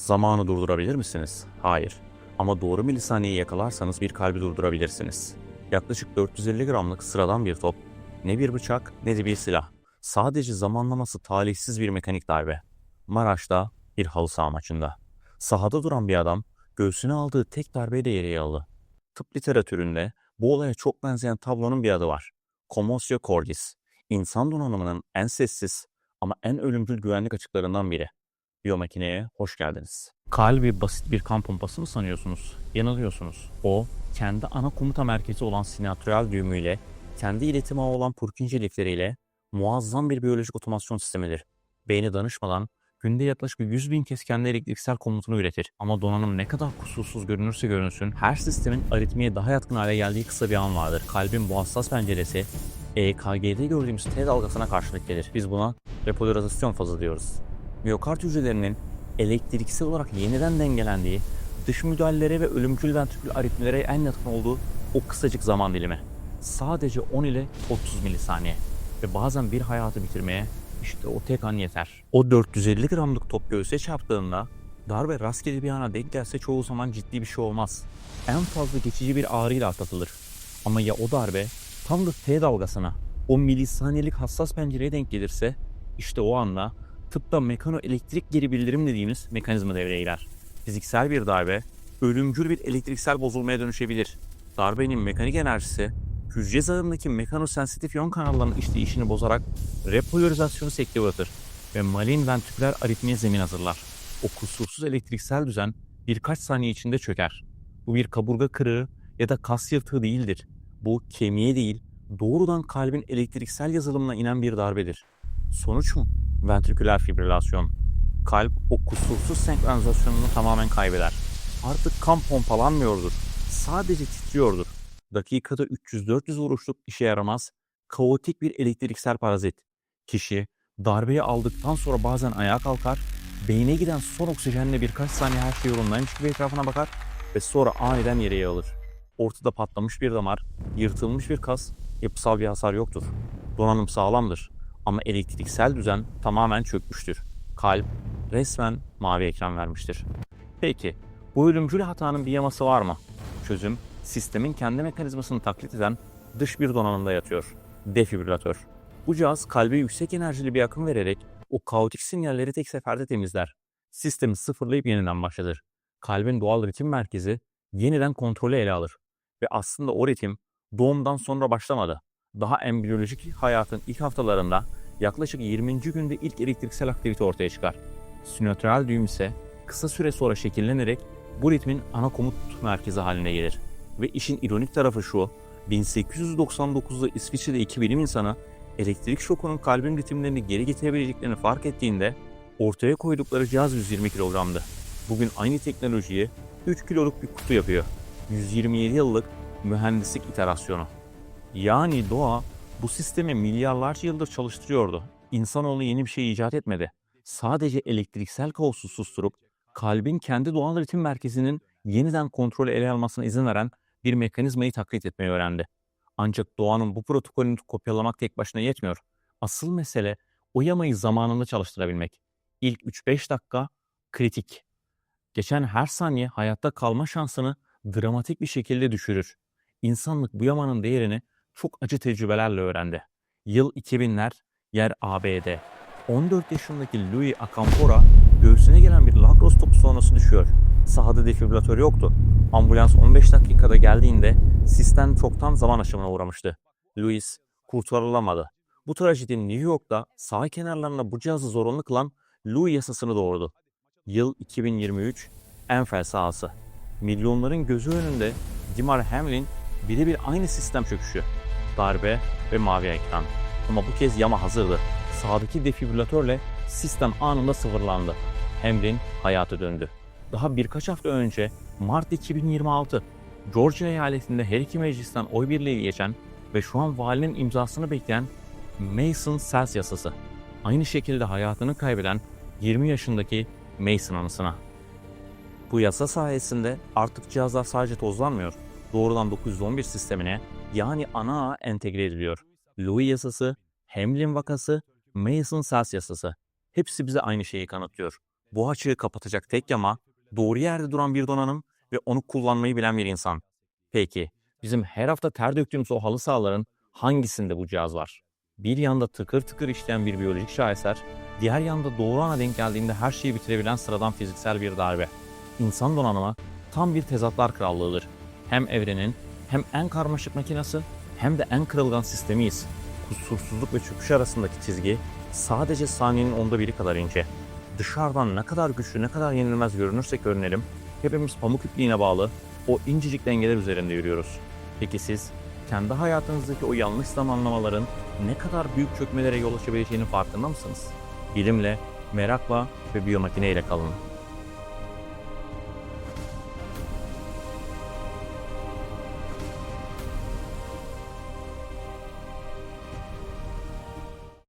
Zamanı durdurabilir misiniz? Hayır. Ama doğru milisaniyeyi yakalarsanız bir kalbi durdurabilirsiniz. Yaklaşık 450 gramlık sıradan bir top, ne bir bıçak ne de bir silah. Sadece zamanlaması talihsiz bir mekanik darbe. Maraş'ta bir halı saha maçında. Sahada duran bir adam göğsüne aldığı tek darbeyle yere yığıldı. Tıp literatüründe bu olaya çok benzeyen tablonun bir adı var. Commotio cordis. İnsan donanımının en sessiz ama en ölümcül güvenlik açıklarından biri. Biyomakineye hoş geldiniz. Kalbi basit bir kan pompası mı sanıyorsunuz? Yanılıyorsunuz. O, kendi ana komuta merkezi olan sinatral düğümüyle, kendi iletim ağı olan Purkinje lifleriyle muazzam bir biyolojik otomasyon sistemidir. Beyni danışmadan günde yaklaşık 100.000 kez kendi elektriksel komutunu üretir. Ama donanım ne kadar kusursuz görünürse görünsün, her sistemin aritmiye daha yatkın hale geldiği kısa bir an vardır. Kalbin bu hassas penceresi, EKG'de gördüğümüz T dalgasına karşılık gelir. Biz buna repolarizasyon fazı diyoruz. Miyokard hücrelerinin elektriksel olarak yeniden dengelendiği, dış müdahalelere ve ölümcül ventrikül aritmilere en yatkın olduğu o kısacık zaman dilimi. Sadece 10 ile 30 milisaniye ve bazen bir hayatı bitirmeye işte o tek an yeter. O 450 gramlık top göğüse çarptığında darbe rastgele bir ana denk gelse çoğu zaman ciddi bir şey olmaz. En fazla geçici bir ağrıyla atlatılır. Ama ya o darbe tam da T dalgasına, o milisaniyelik hassas pencereye denk gelirse işte o anda tıpta mekanoelektrik geri bildirim dediğimiz mekanizma devreye girer. Fiziksel bir darbe ölümcül bir elektriksel bozulmaya dönüşebilir. Darbenin mekanik enerjisi hücre zarındaki mekanosensitif iyon kanallarının işleyişini bozarak repolarizasyonu sekteye uğratır ve malin ventriküler aritmiye zemin hazırlar. O kusursuz elektriksel düzen birkaç saniye içinde çöker. Bu bir kaburga kırığı ya da kas yırtığı değildir. Bu kemiğe değil, doğrudan kalbin elektriksel yazılımına inen bir darbedir. Sonuç mu? Ventriküler fibrilasyon. Kalp o kusursuz senkronizasyonunu tamamen kaybeder. Artık kan pompalanmıyordur. Sadece titriyordur. Dakikada 300-400 vuruşluk işe yaramaz, kaotik bir elektriksel parazit. Kişi darbeyi aldıktan sonra bazen ayağa kalkar, beyne giden son oksijenle birkaç saniye her şey yolundaymış gibi etrafına bakar ve sonra aniden yere yığılır. Ortada patlamış bir damar, yırtılmış bir kas, yapısal bir hasar yoktur. Donanım sağlamdır. Ama elektriksel düzen tamamen çökmüştür. Kalp resmen mavi ekran vermiştir. Peki, bu ölümcül hatanın bir yaması var mı? Çözüm, sistemin kendi mekanizmasını taklit eden dış bir donanımda yatıyor. Defibrilatör. Bu cihaz kalbe yüksek enerjili bir akım vererek o kaotik sinyalleri tek seferde temizler. Sistemi sıfırlayıp yeniden başlatır. Kalbin doğal ritim merkezi yeniden kontrolü ele alır. Ve aslında o ritim doğumdan sonra başlamadı. Daha embriyolojik hayatın ilk haftalarında yaklaşık 20. günde ilk elektriksel aktivite ortaya çıkar. Sinotral düğüm ise kısa süre sonra şekillenerek bu ritmin ana komut merkezi haline gelir. Ve işin ironik tarafı şu, 1899'da İsviçre'de iki bilim insanı elektrik şokunun kalbin ritimlerini geri getirebileceklerini fark ettiğinde ortaya koydukları cihaz 120 kilogramdı. Bugün aynı teknolojiyi 3 kiloluk bir kutu yapıyor. 127 yıllık mühendislik iterasyonu. Yani doğa bu sistemi milyarlarca yıldır çalıştırıyordu. İnsanoğlu yeni bir şey icat etmedi. Sadece elektriksel kaosu susturup kalbin kendi doğal ritim merkezinin yeniden kontrolü ele almasına izin veren bir mekanizmayı taklit etmeyi öğrendi. Ancak doğanın bu protokolünü kopyalamak tek başına yetmiyor. Asıl mesele o yamayı zamanında çalıştırabilmek. İlk 3-5 dakika kritik. Geçen her saniye hayatta kalma şansını dramatik bir şekilde düşürür. İnsanlık bu yamanın değerini çok acı tecrübelerle öğrendi. Yıl 2000'ler, yer ABD. 14 yaşındaki Louis Acampora göğsüne gelen bir lacrosse topu sonrası düşüyor. Sahada defibrilatör yoktu. Ambulans 15 dakikada geldiğinde sistem çoktan zaman aşımına uğramıştı. Louis kurtarılamadı. Bu trajedi New York'ta sahil kenarlarında bu cihazı zorunlu kılan Louis yasasını doğurdu. Yıl 2023, Enfer sahası. Milyonların gözü önünde Damar Hamlin birebir aynı sistem çöküşü. Darbe ve mavi ekran. Ama bu kez yama hazırdı. Sağdaki defibrilatörle sistem anında sıfırlandı. Hamlin hayata döndü. Daha birkaç hafta önce Mart 2026, Georgia eyaletinde her iki meclisten oy birliği geçen ve şu an valinin imzasını bekleyen Mason-Sells yasası. Aynı şekilde hayatını kaybeden 20 yaşındaki Mason anısına. Bu yasa sayesinde artık cihazlar sadece tozlanmıyor, doğrudan 911 sistemine yani ana ağa entegre ediliyor. Louis yasası, Hamlin vakası, Mason-Sells yasası. Hepsi bize aynı şeyi kanıtlıyor. Bu açığı kapatacak tek yama doğru yerde duran bir donanım ve onu kullanmayı bilen bir insan. Peki, bizim her hafta ter döktüğümüz o halı sahaların hangisinde bu cihaz var? Bir yanda tıkır tıkır işleyen bir biyolojik şaheser, diğer yanda doğru ana denk geldiğinde her şeyi bitirebilen sıradan fiziksel bir darbe. İnsan donanımı tam bir tezatlar krallığıdır. Hem evrenin hem en karmaşık makinesi hem de en kırılgan sistemiyiz. Kusursuzluk ve çöküş arasındaki çizgi sadece saniyenin onda biri kadar ince. Dışarıdan ne kadar güçlü, ne kadar yenilmez görünürsek görünelim, hepimiz pamuk ipliğine bağlı o incecik dengeler üzerinde yürüyoruz. Peki siz, kendi hayatınızdaki o yanlış zamanlamaların ne kadar büyük çökmelere yol açabileceğinin farkında mısınız? Bilimle, merakla ve biyomakineyle kalın.